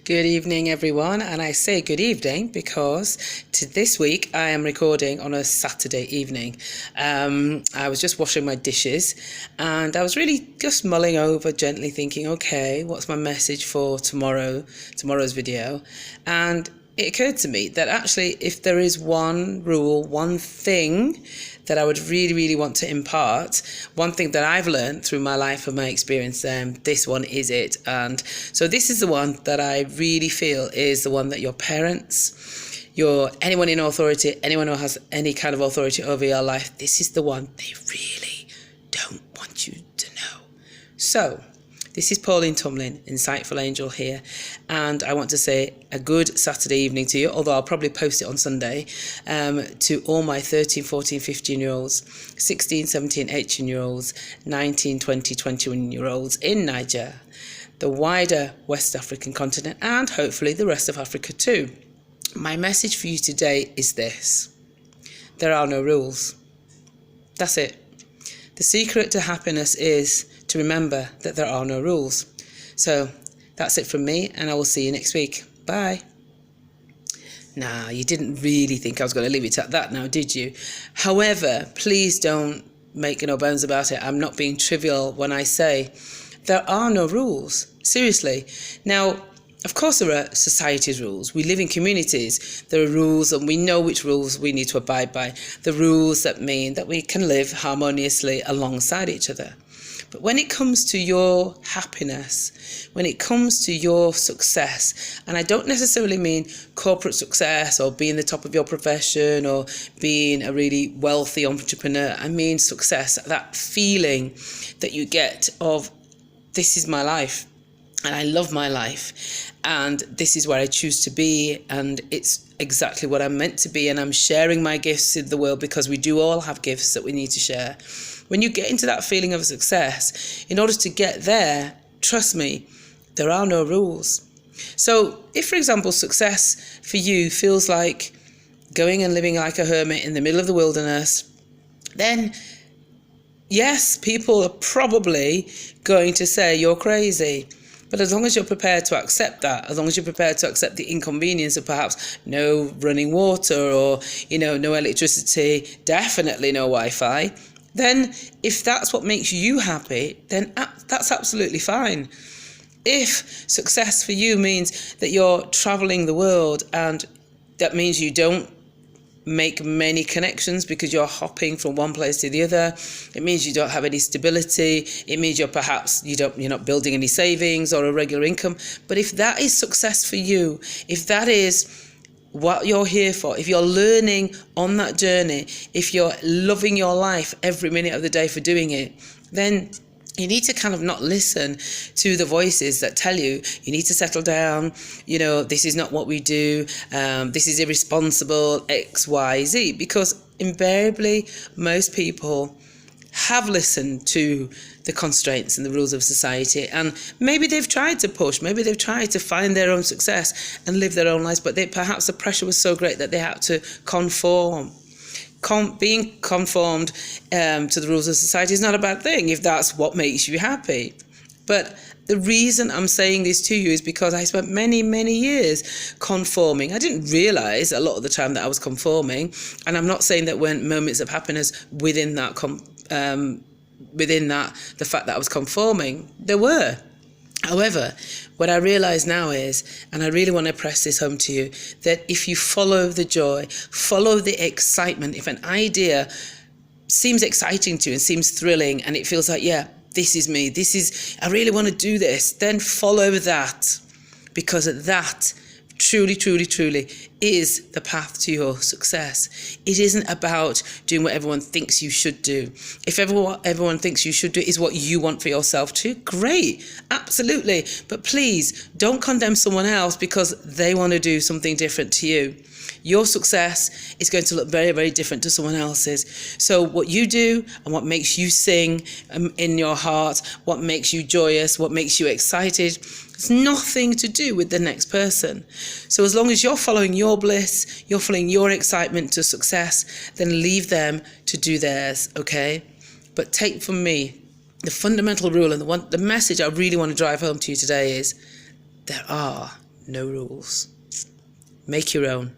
Good evening, everyone, and I say good evening because this week I am recording on a Saturday evening. I was just washing my dishes and I was really just mulling over, gently thinking, okay, what's my message for tomorrow's video? And it occurred to me that actually if there is one rule, one thing that I would really want to impart, one thing that I've learned through my life and my experience, this one is it. And so this is the one that I really feel is the one that your parents, anyone in authority, anyone who has any kind of authority over your life, this is the one they really don't want you to know. So this is Pauline Tumlin, Insightful Angel here, and I want to say a good Saturday evening to you, although I'll probably post it on Sunday, to all my 13, 14, 15-year-olds, 16, 17, 18-year-olds, 19, 20, 21-year-olds in Niger, the wider West African continent, and hopefully the rest of Africa too. My message for you today is this: there are no rules. That's it. The secret to happiness is to remember that there are no rules. So that's it from me, and I will see you next week. Bye. Now, you didn't really think I was going to leave it at that now, did you? However, please don't make no bones about it. I'm not being trivial when I say there are no rules. Seriously. Now, of course there are society's rules. We live in communities. There are rules and we know which rules we need to abide by. The rules that mean that we can live harmoniously alongside each other. But when it comes to your happiness, when it comes to your success, and I don't necessarily mean corporate success or being the top of your profession or being a really wealthy entrepreneur, I mean success, that feeling that you get of this is my life. And I love my life, and this is where I choose to be, and it's exactly what I'm meant to be, and I'm sharing my gifts in the world because we do all have gifts that we need to share. When you get into that feeling of success, in order to get there, trust me, there are no rules. So if, for example, success for you feels like going and living like a hermit in the middle of the wilderness, then yes, people are probably going to say you're crazy. But as long as you're prepared to accept that, as long as you're prepared to accept the inconvenience of perhaps no running water or, no electricity, definitely no Wi-Fi, then if that's what makes you happy, then that's absolutely fine. If success for you means that you're traveling the world and that means you don't make many connections because you're hopping from one place to the other, it means you don't have any stability, it means you're not building any savings or a regular income. But if that is success for you, if that is what you're here for, if you're learning on that journey, if you're loving your life every minute of the day for doing it, then you need to kind of not listen to the voices that tell you need to settle down, this is not what we do, this is irresponsible, X, Y, Z, because invariably most people have listened to the constraints and the rules of society, and maybe they've tried to push, maybe they've tried to find their own success and live their own lives, but perhaps the pressure was so great that they had to conform. Being conformed to the rules of society is not a bad thing if that's what makes you happy. But the reason I'm saying this to you is because I spent many years conforming. I didn't realise a lot of the time that I was conforming, and I'm not saying there weren't moments of happiness within that, the fact that I was conforming. There were. However, what I realise now is, and I really want to press this home to you, that if you follow the joy, follow the excitement, if an idea seems exciting to you and seems thrilling and it feels like, yeah, this is me, I really want to do this, then follow that, because that truly is the path to your success. It isn't about doing what everyone thinks you should do. If everyone thinks you should do is what you want for yourself too, great, absolutely. But please don't condemn someone else because they want to do something different to you. Your success is going to look very different to someone else's. So what you do and what makes you sing in your heart, what makes you joyous, what makes you excited, it's nothing to do with the next person. So as long as you're following your bliss, you're following your excitement to success, then leave them to do theirs, okay? But take from me the fundamental rule, and the message I really want to drive home to you today is there are no rules. Make your own.